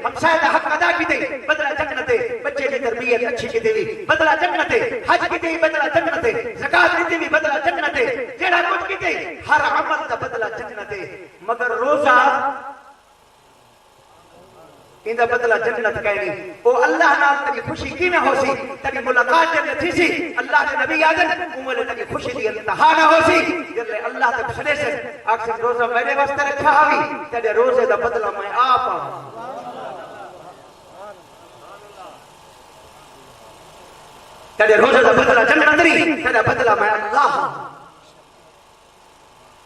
ہمسائے دا حق ادا کی دے بدلہ جنت ہے، بچے کی تربیت اچھی کی دے بدلہ جنت ہے، حج کی دے بدلہ جنت ہے، زکات کی دے بدلہ جنت ہے، جیڑا کچھ کی دے ہر عمل دا بدلہ جنت ہے، مگر روزہ ان دا بدلہ جنت کہنی او اللہ نال تیری خوشی کی نہ ہو سی، تیری ملاقات جنت تھی سی، اللہ کے نبی آدم امال تیری خوشی دی انتہا نہ ہو سی، جلے اللہ تک سنے سے اکثر روزہ میرے واسطے رکھا ہوئی تیرے روزے دا بدلہ میں آپ تیرے روزے دا بدلہ جنت نہیں، تیرے بدلہ میں اللہ۔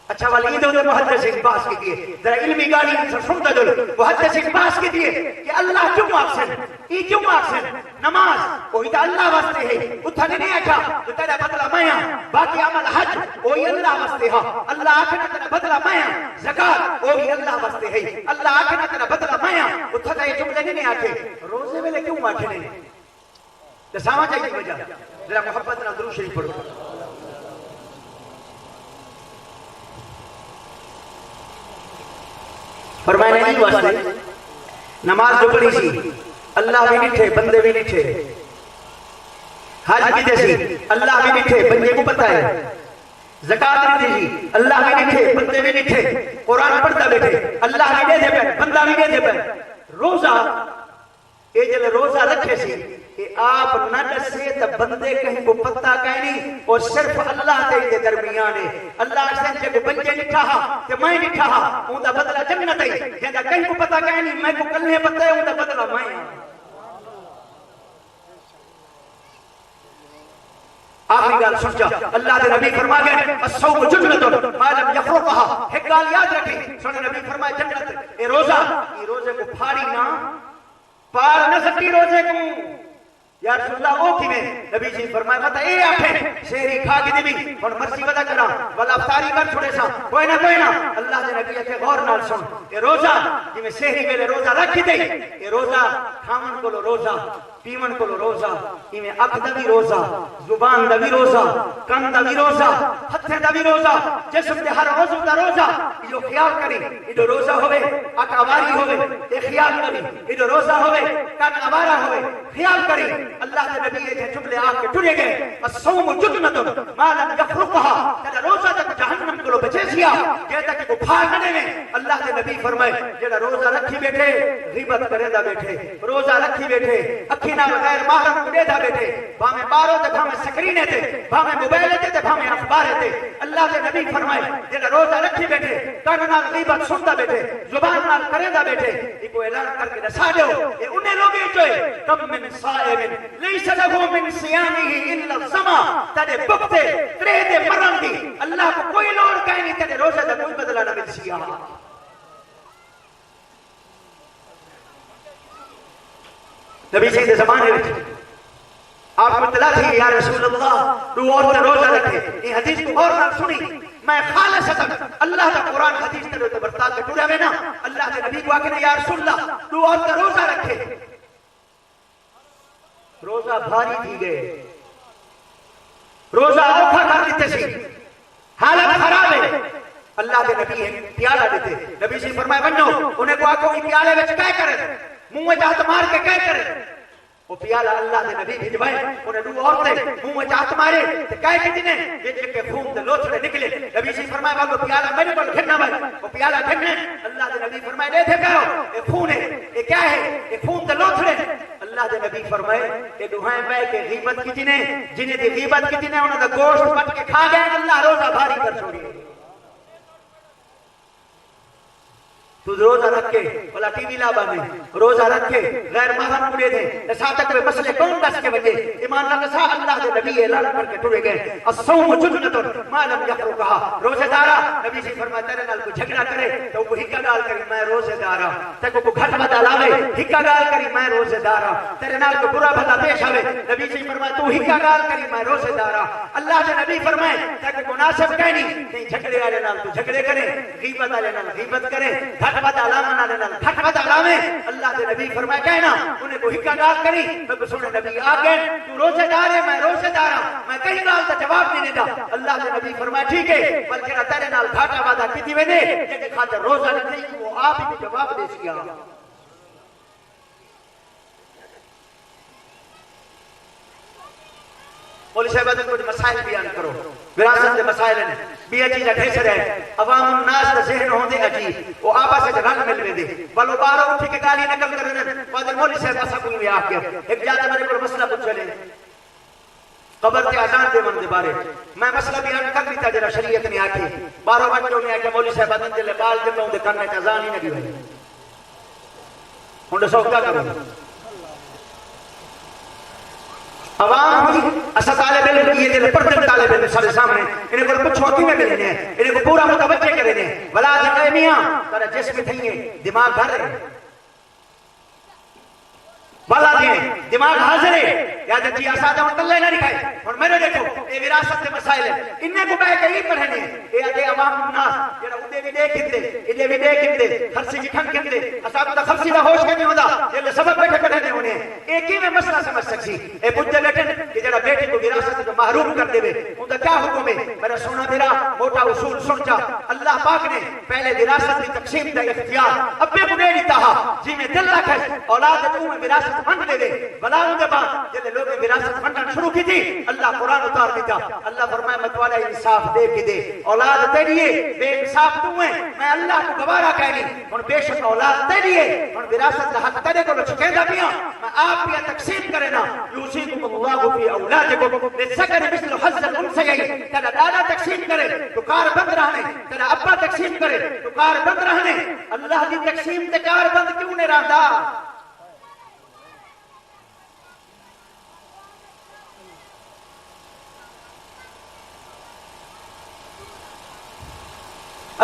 اچھا والی عید ہوتے محدث اقباس کی دیئے ذرا علمی گاڑی انسان سنتا جو محدث اقباس کی دیئے کہ اللہ کیوں آکسن ای کیوں آکسن نماز وہی تا اللہ واسطے ہے اتھا نہیں اٹھا تو تیرا بدلہ میاں باقی عمل حج وہی اللہ واسطے ہے اللہ آکھنا تیرا بدلہ میاں زکاة وہی اللہ واسطے ہے اللہ آکھنا تیرا بدلہ میاں اتھا تا یہ جملے نہیں آکھے روزے میں کیوں آکھے نہیں جسامہ چاہیے وجہ ذرا محبت نہ درود شریف پڑھو فرمائے نہیں واسطے نماز جو پڑھی سی اللہ بھی نٹھے بندے بھی نٹھے حج بھی دے سی اللہ بھی نٹھے بندے کو پتہ ہے زکاة بھی دے سی اللہ بھی نٹھے بندے بھی نٹھے قرآن پڑھتا بیٹھے اللہ بھی دے دے پہ بندہ بھی دے دے پہ روزہ اے جل روزہ رکھے سی کہ آپ نہ ڈسے تا بندے کہیں کو پتہ کہیں نہیں اور صرف اللہ تے درمیان ہے اللہ سے جب بچے نٹھا تے میں نٹھا اون دا بدلہ جنت ہے جہاں کہیں کو پتہ کہیں نہیں میں کو کلے پتہ ہے اون دا بدلہ میں آخری گال سمجھا اللہ دے نبی فرما گئے الصوم جنت ما لم یفرقها ایک گال یاد رکھیں سنے نبی فرمائے جنت اے روزہ یہ روزے کو پھاڑی نہ پار نہ سکتی روزے کو یا رسول اللہ او کی میں نبی جی فرمائے مطا اے آٹھے شہری کھا کی دی بھی اور مرسی ودا کرا والا افطاری کر چھوڑے سا کوئی نہ اللہ دے نبی کے غور نال سن اے روزہ جی میں شہری کے لئے روزہ رکھی دے اے روزہ کھامن کو لو روزہ پیمن کو لو روزہ میں اکھ دا بھی روزہ زبان دا بھی روزہ کن دا بھی روزہ ہتھے دا بھی روزہ جسم دے ہر عضو دا روزہ جو خیال کریں یہ روزہ ہوئے اکھ آواری ہوئے یہ خیال کریں یہ روزہ ہوئے کن آوارہ ہوئے خیال کریں اللہ کے نبی یہ جملے آکے ٹرے گئے الصوم جنت ما لم یفرقها تیرا روزہ تک جہنم کو لو بچے سیا یہ تک کو بھاگنے میں اللہ کے نبی فرمائے جیڑا روزہ رکھی بیٹھے غیبت کرے دا بیٹھے روزہ رکھی بیٹھے اکھی نہ غیر محرم کو دے دا بیٹھے بھامے بارو تے بھامے سکرینے تے بھامے موبائلے تے بھامے اخبارے تے اللہ کے نبی فرمائے جیڑا روزہ رکھی بیٹھے کان نال غیبت سنتا بیٹھے زبان نال کرے دا بیٹھے یہ کو اعلان کر کے نسا دیو یہ انہیں لوگے چوئے کم من صائم لیس لہو من صیامہ الا السما تیرے بکتے ترے دے مرن دی اللہ کو کوئی لوڑ کہیں نہیں تیرے روزہ دا کوئی بدلہ نہ مل سیا نبی سید زمانے میں آپ کو اطلاع تھی یا رسول اللہ تو اور تے روزہ رکھے یہ حدیث کو اور نہ سنی میں خالصتا اللہ کا قرآن حدیث تے برتا کے ٹوڑا میں نا اللہ کے نبی کو آکے یا رسول اللہ تو اور تے روزہ رکھے روزہ بھاری تھی گئے روزہ اوکھا کر دیتے سی حالت خراب ہے اللہ کے نبی ہے پیالہ دیتے نبی سے فرمائے بنو انہیں کو آکو کی پیالے وچ کہہ کرے منہ جات مار کے کہہ کرے وہ پیالہ اللہ کے نبی بھجوائے انہیں دو عورتیں منہ جات مارے تو کہہ کی جنہیں یہ جن کے خون دے لوچڑے نکلے نبی سے فرمائے بھاگو پیالہ میرے کو گھرنا بھائی وہ پیالہ گھرنے اللہ کے نبی فرمائے دے تھے کہو یہ خون ہے یہ کیا ہے یہ خون دے لوچڑے اللہ دے نبی فرمائے کہ دوہائیں بے کہ غیبت کی جنہیں دی غیبت کی جنہیں انہوں نے گوشت پٹ کے کھا گئے اللہ روزہ بھاری کر چھوڑی تو روزہ رکھے بلا ٹی وی لابا میں روزہ رکھے غیر محرم پڑے دے ایسا تک میں مسئلے کون دس کے وجہ ایمان اللہ نسا اللہ دے نبی اعلان کر کے ٹوڑے گئے الصوم جنت ما لم یفرقها روزہ دارا نبی سے فرمایا تیرے نال کو جھگڑا کرے تو وہ ہکا گال کری میں روزہ دارا تے کو گھٹ بتا لاوے ہکا گال کری میں روزہ دارا تیرے نال کو برا بھلا پیش آوے نبی سے فرمایا تو ہکا گال کری میں روزہ دارا اللہ دے نبی فرمائے تے کو مناسب کہیں نہیں جھگڑے والے نال تو جھگڑے کرے غیبت والے نال غیبت کرے گھٹ علامہ نہ گھٹ علامے اللہ دے نبی فرمائے کہنا انہیں کو ہکا گال کری میں سونے نبی آگئے تو روزے دار ہے میں روزے دار ہوں میں کہیں گال تا جواب نہیں دیتا اللہ دے نبی فرمائے ٹھیک ہے بلکہ نہ تیرے نال گھاٹا وعدہ کیتی وینے کہ خاطر روزہ نہیں وہ آپ ہی جواب دے سیا مولوی صاحب آدھے کچھ مسائل بیان کرو، وراثت کے مسائل ہیں، بھی چیزیں ڈھیسر ہے، عوام الناس کا ذہن ہوندے عجیب، وہ آبا سے رل مل ویندے، بلو بارو اٹھ کے گالی نکل کر رہے، وادر مولوی صاحب اسا کوئی آ کے ایک جاتے میرے کو مسئلہ پوچھ لے قبر تے آزان دے من دے بارے میں مسئلہ بیان کر لیتا جرا شریعت نے آکھے 12 بچوں نے آکھے مولوی صاحب آدھے دے بال جمعوں دے کرنے تے آزان ہی نہ دی ہوئی ہن سو کیا کروں عوام ہوئی اسا طالب علم یہ دل پردن طالب علم سارے سامنے انہیں کو پچھو کی میں ملنے ہیں انہیں کو پورا متوجہ کرنے ہیں ولا جنگے میاں ترہ جسم تھئیے دماغ گھر رہے والا دیں دماغ حاضر ہے یا جی آسادہ ہوں تلے نہ دکھائے اور میرے دیکھو یہ وراثت کے مسائل ہیں انہیں کو بے کے ہی پڑھنے یہ آدھے عوام الناس یہ ادھے بھی دیکھ ہندے ادھے بھی دیکھ ہندے خرسی جکھن کندے اصاب تا خرسی دا ہوش کے ہوندہ یہ سبب بیٹھے پڑھنے انہیں ایک ہی میں مسئلہ سمجھ سکسی اے بجھے بیٹھن کہ جڑا بیٹے کو وراثت جو محروم کر دے ان کا کیا حکم ہے میرا سونا میرا موٹا اصول سن جا اللہ پاک نے پہلے وراثت کی تقسیم دا اختیار ابے کو دے دیتا جی میں دل رکھے اولاد تو میں وراثت بند دے دے بلا ان کے بعد جب لوگ وراثت بننا شروع کی تھی اللہ قرآن اتار دیتا اللہ فرمائے متوالا انصاف دے کے دے اولاد تیریے بے انصاف تو ہیں میں اللہ کو گوارا کہنی ان بے شک اولاد تیریے ان وراثت کا حق تیرے کو لچکے دا پیا میں آپ پیا تقسیم کرنا یوسیکم اللہ فی اولادکم للذکر مثل حظ الانثیین تیرا دادا تقسیم کرے تو کار بند رہنے تیرا ابا تقسیم کرے تو کار بند رہنے اللہ کی تقسیم تے کار بند کیوں نہیں رہتا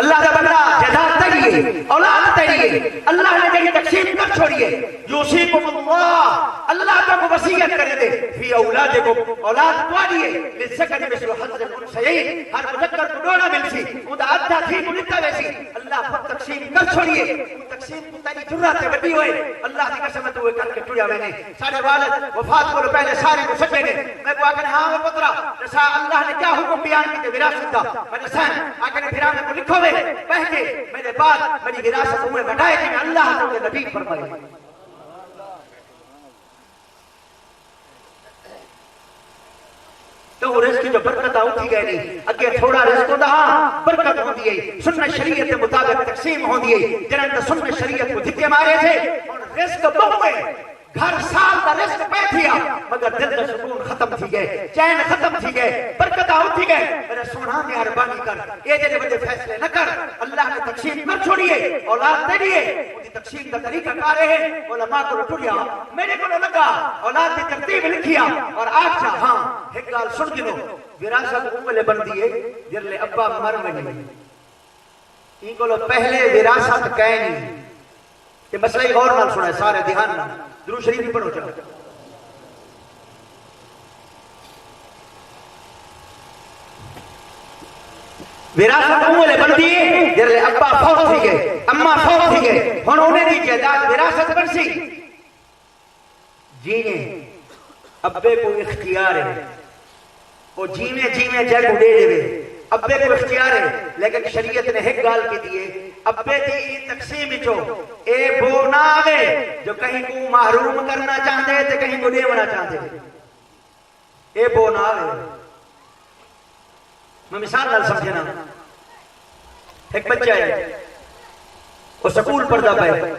اللہ کا بندہ جداد تیریے اولاد تیریے اللہ نے جگہ تقسیم کر چھوڑیے یوسیکم اللہ اللہ کا کو وسیعت کرے دے فی اولادکم اولاد توڑیے للذکر مثل حظ الانثیین ہر مذکر کو ڈولا ملسی اندھا ادھا تھی ملتا ویسی اللہ پر تقسیم کر چھوڑیے تقسیم کو تیری جرات سے بڑی ہوئے اللہ کی قسمت ہوئے کر کے ٹوڑیا میں نے سارے والد وفات کو پہلے سارے کو سکے نے میں کو آگے ہاں وہ پترہ رسا اللہ نے کیا حکم بیان کی تے وراثت دا میں نے سہن آگے پھرانے کو لکھو بہ کے میرے بعد میری وراثت تمہیں بٹھائے کہ میں اللہ نے نبی فرمائے تو رزق کی جو برکت ہوتی گئے نہیں اگے تھوڑا رزق ہوتا ہاں برکت ہوتی ہے سنت شریعت کے مطابق تقسیم ہوتی ہے جنہاں سنت شریعت کو دھکے مارے تھے اور رزق بہوئے گھر سال کا رزق پہ تھیا مگر دل کا سکون ختم تھی گئے چین ختم تھی گئے برکتہ ہوتی گئے میرے سونا میں عربانی کر اے جنہیں بجے فیصلے نہ کر اللہ نے تقسیم کر چھوڑیے اولاد دے دیئے انہی تقسیم کا طریقہ کارے ہیں علماء کو لٹھڑیا میرے کو لگا اولاد کی ترتیب لکھیا اور آج چاہ ہاں ایک گال سن گنو وراثت املے بن دیئے جرلے ابا مر منی ان کو لو پہلے وراثت کہنی کہ مسئلہ ہی غور نال سنا ہے سارے دھیان درود شریف بھی پڑھو چاہو وراثت امولے بن دیئے جرلے ابا فوت تھی گئے اما فوت تھی گئے ہن انہیں دی جائیداد وراثت بن سی جینے ابے کو اختیار ہے وہ جینے جینے جائے کو دے دے ابے کو اختیار ہے لیکن شریعت نے ایک گال کی دیئے ابے دی تقسیم چو اے بو نہ آوے جو کہیں کو محروم کرنا چاہتے ہیں تو کہیں کو دیونا چاہتے ہیں اے بو نہ آوے میں مثال نال سمجھنا ایک بچہ ہے وہ سکول پڑھتا پہے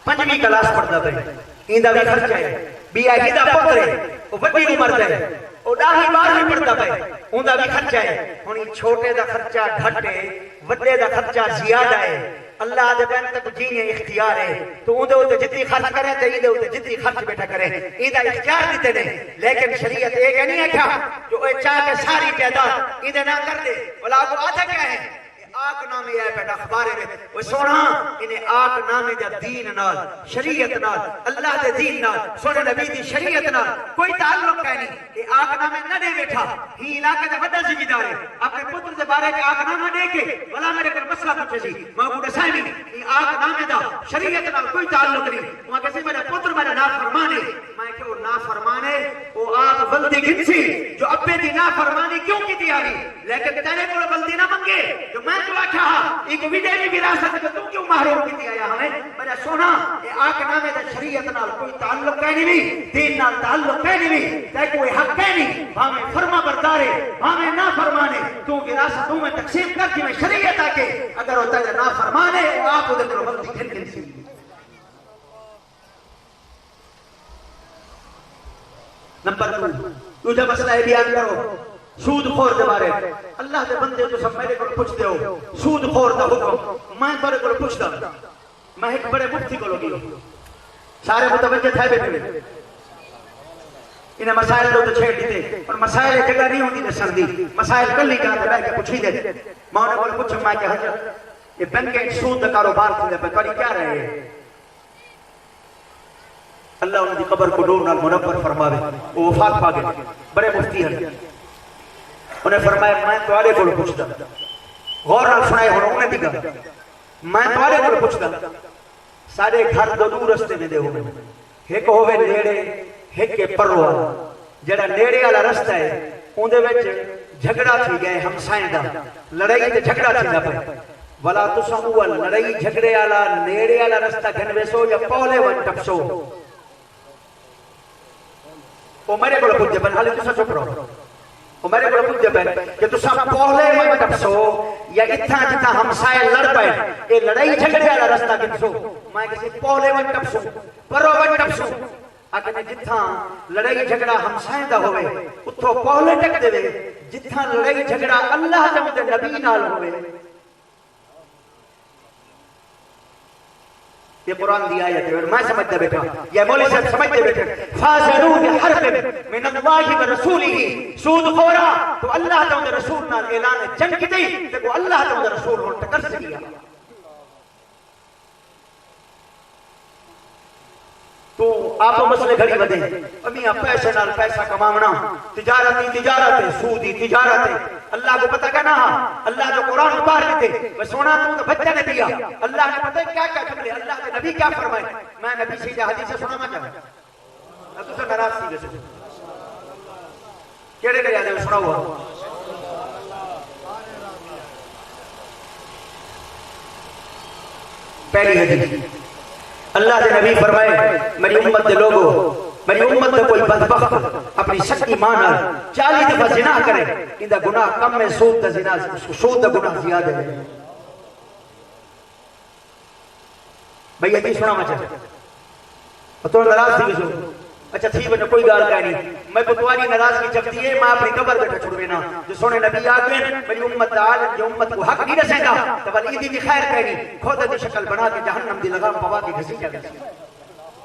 5ویں کلاس پڑھتا پہے ایندہ بھی خرچہ ہے بھی آہیدہ پتر ہے وہ بڑی عمر ہے وہ 10-12 پڑھتا پہے اندہ بھی خرچہ ہے ہونی چھوٹے دا خرچہ گھٹے وڈے دا خرچہ زیادہ ہے اللہ دے بین تک جینے اختیار ہے تو اندے ہوتے جتنی خرچ کریں تو اندے ہوتے جتنی خرچ بیٹھا کریں اندہ اختیار دیتے نہیں لیکن شریعت ایک نہیں ہے کیا جو اے چاہ کے ساری تعداد اندے نہ کر دے بلا کو آتا کیا ہے آق نامی ہے بیٹا اخبارے میں وہ سونا انہیں آق نامی دا دین نال شریعت نال اللہ دے دین نال سونے نبی دی شریعت نال کوئی تعلق ہے نہیں یہ آق نامی نہ دے بیٹھا ہی علاقے دا بڑا ذمہ دار ہے اپنے پتر دے بارے کے آق نامہ دے کے بلا میرے پر مسئلہ پوچھے سی محمود حسینی یہ آق نامی دا شریعت نال کوئی تعلق نہیں وہاں کسی میرے پتر میرے نافرمانے میں کہ وہ نافرمانے وہ آپ بلدی گنسی جو ابے دی نافرمانی کیوں کی دی آگی لیکن تیرے کو بلدی نہ منگے جو میں تو آکھا ایک ویڈیوی وراثت کو تو کیوں محروم کی دی آیا ہمیں میرا سونا یہ آکھ نامے دا شریعت نال کوئی تعلق ہے نہیں دین نال تعلق ہے نہیں تے کوئی حق ہے نہیں ہمیں فرما بردارے ہمیں نہ فرمانے تو وراثت میں تقسیم کر کے میں شریعت آکے اگر ہوتا ہے نہ فرمانے وہ آپ ادھر کو بلدی گھن گنسی نمبر 2 تجھے مسئلہ بیان کرو سود خور دے بارے اللہ دے بندے تو سب میرے کو پوچھ دے ہو سود خور دا حکم میں بڑے کو پوچھ دا میں ایک بڑے مفتی کو لگی سارے متوجہ تھے بیٹھے انہیں مسائل تو چھیڑ دیتے اور مسائل جگہ نہیں ہوتی نسل دی مسائل کل ہی جاتے بیٹھ کے پوچھی دے میں انہیں کو پوچھوں میں کہ حضرت یہ بینک سود دا کاروبار تھے پہ کری کیا رہے ہیں اللہ انہوں نے قبر کو نور نال منور فرماوے وہ وفات پا گئے بڑے مفتی ہیں انہیں فرمایا میں توارے کو پوچھتا غور نال سنائے انہوں نے دیکھا میں توارے کو پوچھتا سارے گھر دو رستے میں دے ہوئے ایک ہوئے نیڑے ایک کے پرو والا جڑا نیڑے والا رستہ ہے اندے وچ جھگڑا تھی گئے ہمسائیں دا لڑائی تے جھگڑا تھی دا پے ولا تساں اول لڑائی جھگڑے والا نیڑے والا رستہ گھن ویسو یا پولے ون ٹپسو وہ میرے کو پوچھتے پہنے حالی تسا چپ رہو وہ میرے کو پوچھتے پہنے کہ تسا پہلے میں ٹپسو یا اتھا جتا ہمسائے لڑ پائے یہ لڑائی جھگڑے والا رستہ گنسو میں کسی پہلے میں ٹپسو پرو میں ٹپسو اگر جتھا لڑائی جھگڑا ہمسائے دا ہوئے اتھو پہلے ٹک دے جتھا لڑائی جھگڑا اللہ جمع نبی نال ہوئے یہ قرآن دی آیت ہے اور میں سمجھتے بیٹھا یہ مولی صاحب سمجھتے بیٹھا فَاسَنُوا بِحَرْبٍ مِّنَ اللَّهِ وَرَسُولِهِ سود خورا تو اللہ تعالیٰ رسول نال اعلان جنگ کی دی کہ وہ اللہ تعالیٰ رسول ہوں ٹکر سے گیا تو آپ مسئلے گھڑی بدے امیاں پیسے نال پیسہ کماونا تجارت سودی تجارت اللہ کو پتہ کہنا اللہ جو قرآن اتار دیتے وہ سونا تو بچہ نے دیا اللہ نے پتہ کیا کیا جملے اللہ کے نبی کیا فرمائے میں نبی سے حدیث سے سنا میں چاہتا تو سے ناراض سی جیسے کیڑے لے جاتے سنا ہوا پہلی حدیث اللہ دے نبی فرمائے میری امت دے لوگو میری امت دے کوئی بدبخت اپنی سچی ماں نال 40 دفعہ زنا کرے اندہ گناہ کم میں سود دا زنا سود دا گناہ زیادہ ہے بھئی یہ سنا مچا اور تو ناراض تھی بسو اچھا تھی بنا کوئی گال کہنی میں بتواری ناراض کی چکتی ہے میں اپنی قبر بیٹھا چھوڑوینا جو سونے نبی آگئے میری امت دال جو امت کو حق نہیں رسے گا تو بل ایدی بھی خیر کہنی کھودا دی شکل بنا کے جہنم دی لگام پوا کے گھسی جا گسی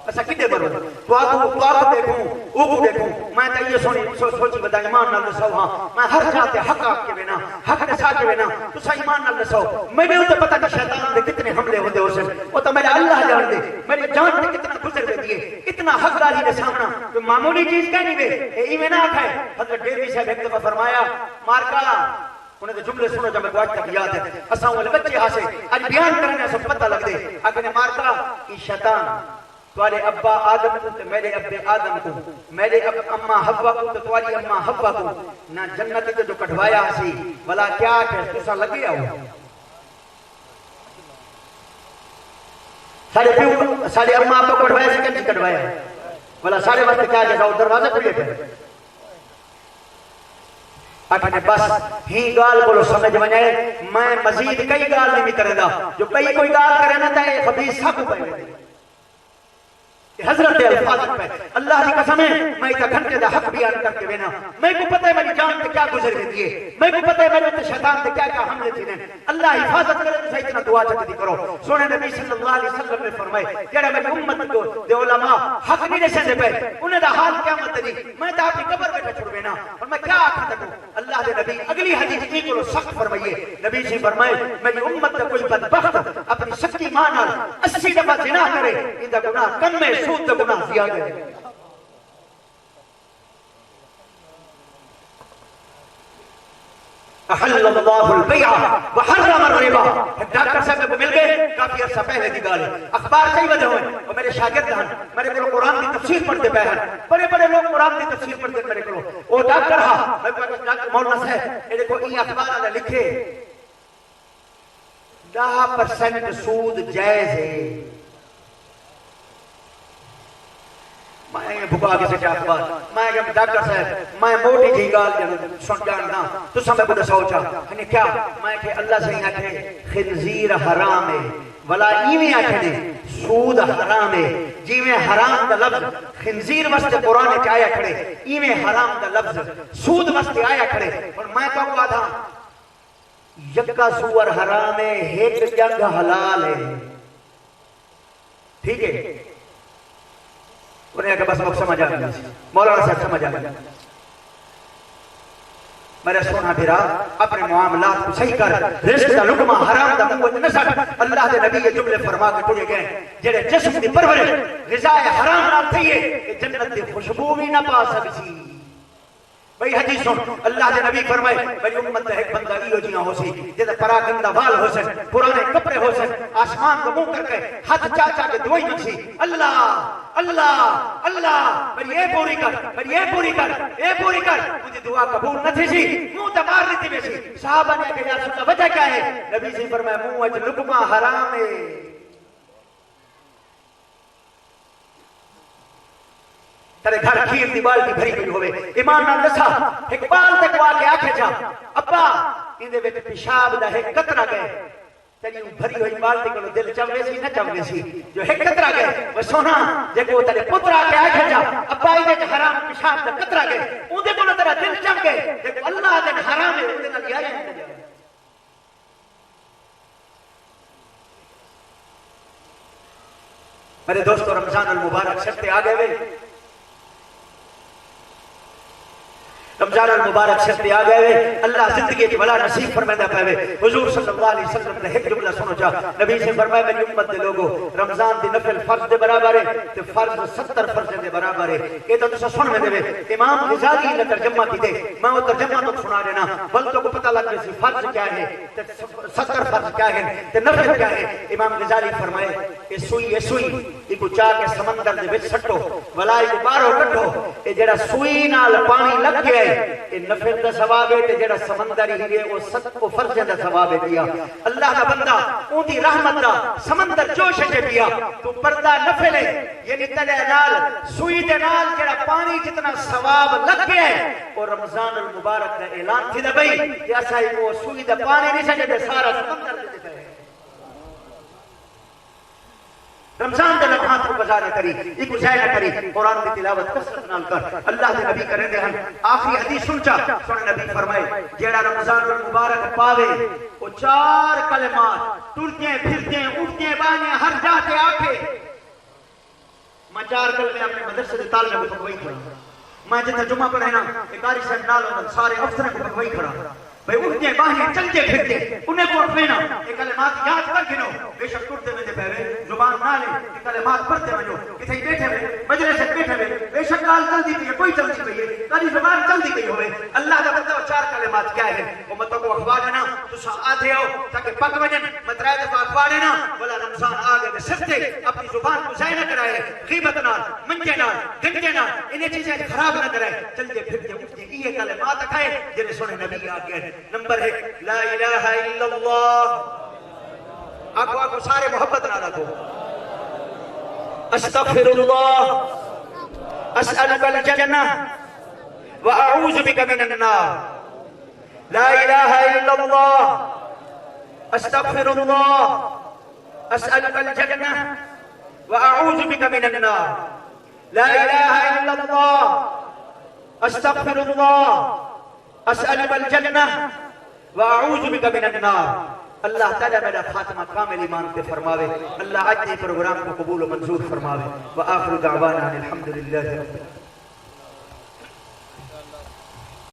ایسا کتے برو تو آگو دیکھوں اوگو دیکھوں میں تا یہ سوچی بدا ایمان نال نسو ہاں میں ہر جاتے حق آپ کے بنا حق نسا کے بنا تو سا ایمان نال نسو میں نے تو پتہ کہ شیطان دے کتنے حملے ہوتے ہو سے وہ تو میرے اللہ جان دے میری جان دے کتنا گزر دے دیئے اتنا حق داری دے سامنا تو معمولی چیز کہنی دے اے میں نہ آکھائے حضرت ڈیروی صاحب ایک دفعہ فرمایا مارکا انہیں تو جملے سنو جب میں گواج تک یاد ہے اساں والے بچے ہاں سے آج بیان کرنے سے پتہ لگ دے اگر مارکا کی شیطان توارے ابا آدم کو تو میرے ابے آدم کو میرے اماں حوا کو تو تواری اماں حوا کو نہ جنت کے جو کٹوایا سی بلا کیا کہ تسا لگیا ہو سارے اماں کو کٹوایا سے کیا کٹوایا بلا سارے وقت کیا جیسا وہ دروازہ کھلے پہ اٹھنے بس ہی گال کو سمجھ بنائے میں مزید کئی گال نہیں کرے دا جو کئی کوئی گال کرے نہ تھا یہ خبیث سب پہلے حضرت الفاظ پہ اللہ کی قسم ہے میں اتنا گھنٹے دا حق بیان کر کے بینا میں کو پتہ ہے میری جان تے کیا گزر گئی دیئے میں کو پتہ ہے میرے تے شیطان تے کیا کیا حملے تھی اللہ حفاظت کرے تو اتنا دعا چکتی کرو سونے نبی صلی اللہ علیہ وسلم نے فرمائے کہ میری امت کو دے علماء حق نہیں رسے دے پہ انہیں دا حال کیا مت دی میں تا اپنی قبر بیٹھا چھوڑ بینا اور میں کیا آکھا تکوں اللہ دے نبی اگلی حدیث کی کو سخت فرمائیے نبی سے فرمائے میری امت تے کوئی بدبخت اپنی سچی ماں نال 80 دفعہ زنا کرے ان دا گناہ کم میں سود دا گناہ زیادہ ہے احل اللہ البیع وحرم الربا. ڈاکٹر صاحب کو مل گئے کافی عرصہ پہلے دی گل ہے, اخبار صحیح وجہ ہوئے اور میرے شاگرد ہیں, میرے کو قرآن کی تفسیر پڑھتے پہ ہیں, بڑے بڑے لوگ قرآن کی تفسیر پڑھتے میرے کو. وہ ڈاکٹر ہاں ڈاکٹر مولانا صاحب یہ دیکھو یہ اخبار والے لکھے 10% سود جائز ہے. میں بھگا کے سکیا اخبار میں کہ ڈاکٹر صاحب میں موٹی جی گال سن جاننا تو سمجھ کو سوچا یعنی کیا میں کہ اللہ سے آکھے خنزیر حرام ہے ولا ایویں آکھے سود حرام ہے جی میں حرام کا لفظ خنزیر واسطے قرآن وچ آیا کھڑے ایویں حرام کا لفظ سود واسطے آیا کھڑے. اور میں کہوں تھا یکا سور حرام ہے ایک جنگ حلال ہے. ٹھیک ہے انہیں کہ بس وقت سمجھ آ گیا مولانا صاحب سمجھ آ گیا. میرے سونا بھیرا اپنے معاملات کو صحیح کر, رزق کا لقمہ حرام دا منہ نہ سٹ. اللہ دے نبی یہ جملے فرما کے ٹرے گئے جڑے جسم دی پرورش غذا حرام نال تھئی ہے کہ جنت دی خوشبو بھی نہ پا سکسی. بھئی حدیث سن اللہ دے نبی فرمائے میری امت ہے ایک بندہ ایو جیاں ہو سی جیسے پرا گندا وال ہو سن پرانے کپڑے ہو سن آسمان کو منہ کر کے ہاتھ چاچا کے دعائیں منسی اللہ اللہ اللہ میری اے پوری کر میری اے پوری کر اے پوری کر. مجھے دعا قبول نہ تھی سی منہ تے مار لیتی ویسی. صحابہ نے کہا یا رسول اللہ وجہ کیا ہے؟ نبی سے فرمایا منہ وچ لقمہ حرام ہے. ترے گھر کھیر دی بالٹی بھری ہوئی ہوئے ایمان نال دسا ایک بال تے کو آ کے آکھے جا ابا ایندے وچ پیشاب دا ایک قطرہ گئے تیری بھری ہوئی بالٹی کو دل چوے سی نہ چوے سی جو ایک قطرہ گئے وہ سونا جے کو تیرے پتر آ کے آکھے جا ابا ایندے وچ حرام پیشاب دا قطرہ گئے اودے کول تیرا دل چم گئے دیکھو اللہ دے حرام ہے اودے نال یاری نہیں. میرے دوستو رمضان المبارک سب تے آ گئے وے رمضان المبارک سے پہ آ گئے اللہ زندگی کی بلا نصیب فرمائدہ پہوے. حضور صلی اللہ علیہ وسلم نے ایک جملہ سنو چاہ نبی سے فرمایا میری امت دے لوگو رمضان دی نفل فرض دے برابر ہے تے فرض 70 فرض دے برابر ہے. یہ تو تسا سن میں دے امام غزالی نے ترجمہ کی دے میں وہ ترجمہ تو سنا دینا بل تو کو پتہ لگ گیا سی فرض کیا ہے تے 70 فرض کیا ہے تے نفل کیا ہے. امام غزالی فرمائے اے سوئی ایک چاہ کے سمندر دے وچ سٹو ولا ایک باہروں کڈو اے جڑا سوئی نال پانی لگ گیا اے نفل دا ثواب ہے تے جڑا سمندر ہی ہے وہ 70 فرض دا ثواب ہے. دیا اللہ دا بندہ اون دی رحمت دا سمندر جوش تے پیا تو پردہ نفل ہے یعنی تلے نال سوئی دے نال جڑا پانی جتنا ثواب لگ گیا ہے. اور رمضان المبارک دا اعلان تھی دا بھئی کہ اسا وہ سوئی دا پانی نہیں سجے سارا سمندر دے تے رمضان دے لمحات کو گزارا کری ایک ضائع کری قرآن کی تلاوت کثرت نال کر. اللہ دے نبی کریں دے ہن آخری حدیث سنچا سن نبی فرمائے جیڑا رمضان المبارک پاوے وہ 4 کلمات ٹرتے پھرتے اٹھتے بانے ہر جاتے آکھے. میں 4 کلمے اپنے مدرسے دے طالب کو پڑھوائی کھڑا میں جتنا جمعہ پڑھے نا قاری صاحب نال سارے افسر کو پڑھوائی کھڑا بھئی اٹھتے باہیں چلتے پھرتے انہیں کو اٹھوینا یہ کلمات یاد کر گنو بے شک ٹرتے میں دے پہوے زبان نہ لے یہ کلمات پڑھتے میں جو کسی بیٹھے میں مجلس سے بیٹھے میں بے شک کال چل دی ہے کوئی چل دی ہے کاری زبان چل دی ہوئے. اللہ دا بندہ 4 کلمات کیا ہے امتوں کو اخبار دینا تو سا آدھے ہو تاکہ پک وجن مترائے دفعہ اخبار دینا بلا رمضان آگے میں سفتے اپنی زبان کو ضائع نہ کرائے غیبت نال منجے نال گنجے نال انہیں چیزیں خراب نہ کرائے چلتے پھرتے اٹھتے یہ کلمات اکھائے جنہیں سنے نبی آگے. نمبر 1 لا الہ الا اللہ آگو سارے محبت نہ رکھو. استغفر اللہ اسألک الجنہ واعوذ بک من النار. لا الہ الا اللہ استغفر اللہ اسألک الجنہ واعوذ بک من النار. لا الہ الا اللہ استغفر اللہ اسألک الجنہ واعوذ بک من النار. اللہ تعالیٰ میرا خاتمہ کامل ایمان پہ فرماوے. اللہ آج پروگرام کو قبول و منظور فرماوے. وآخر دعوانا الحمدللہ رب العالمین.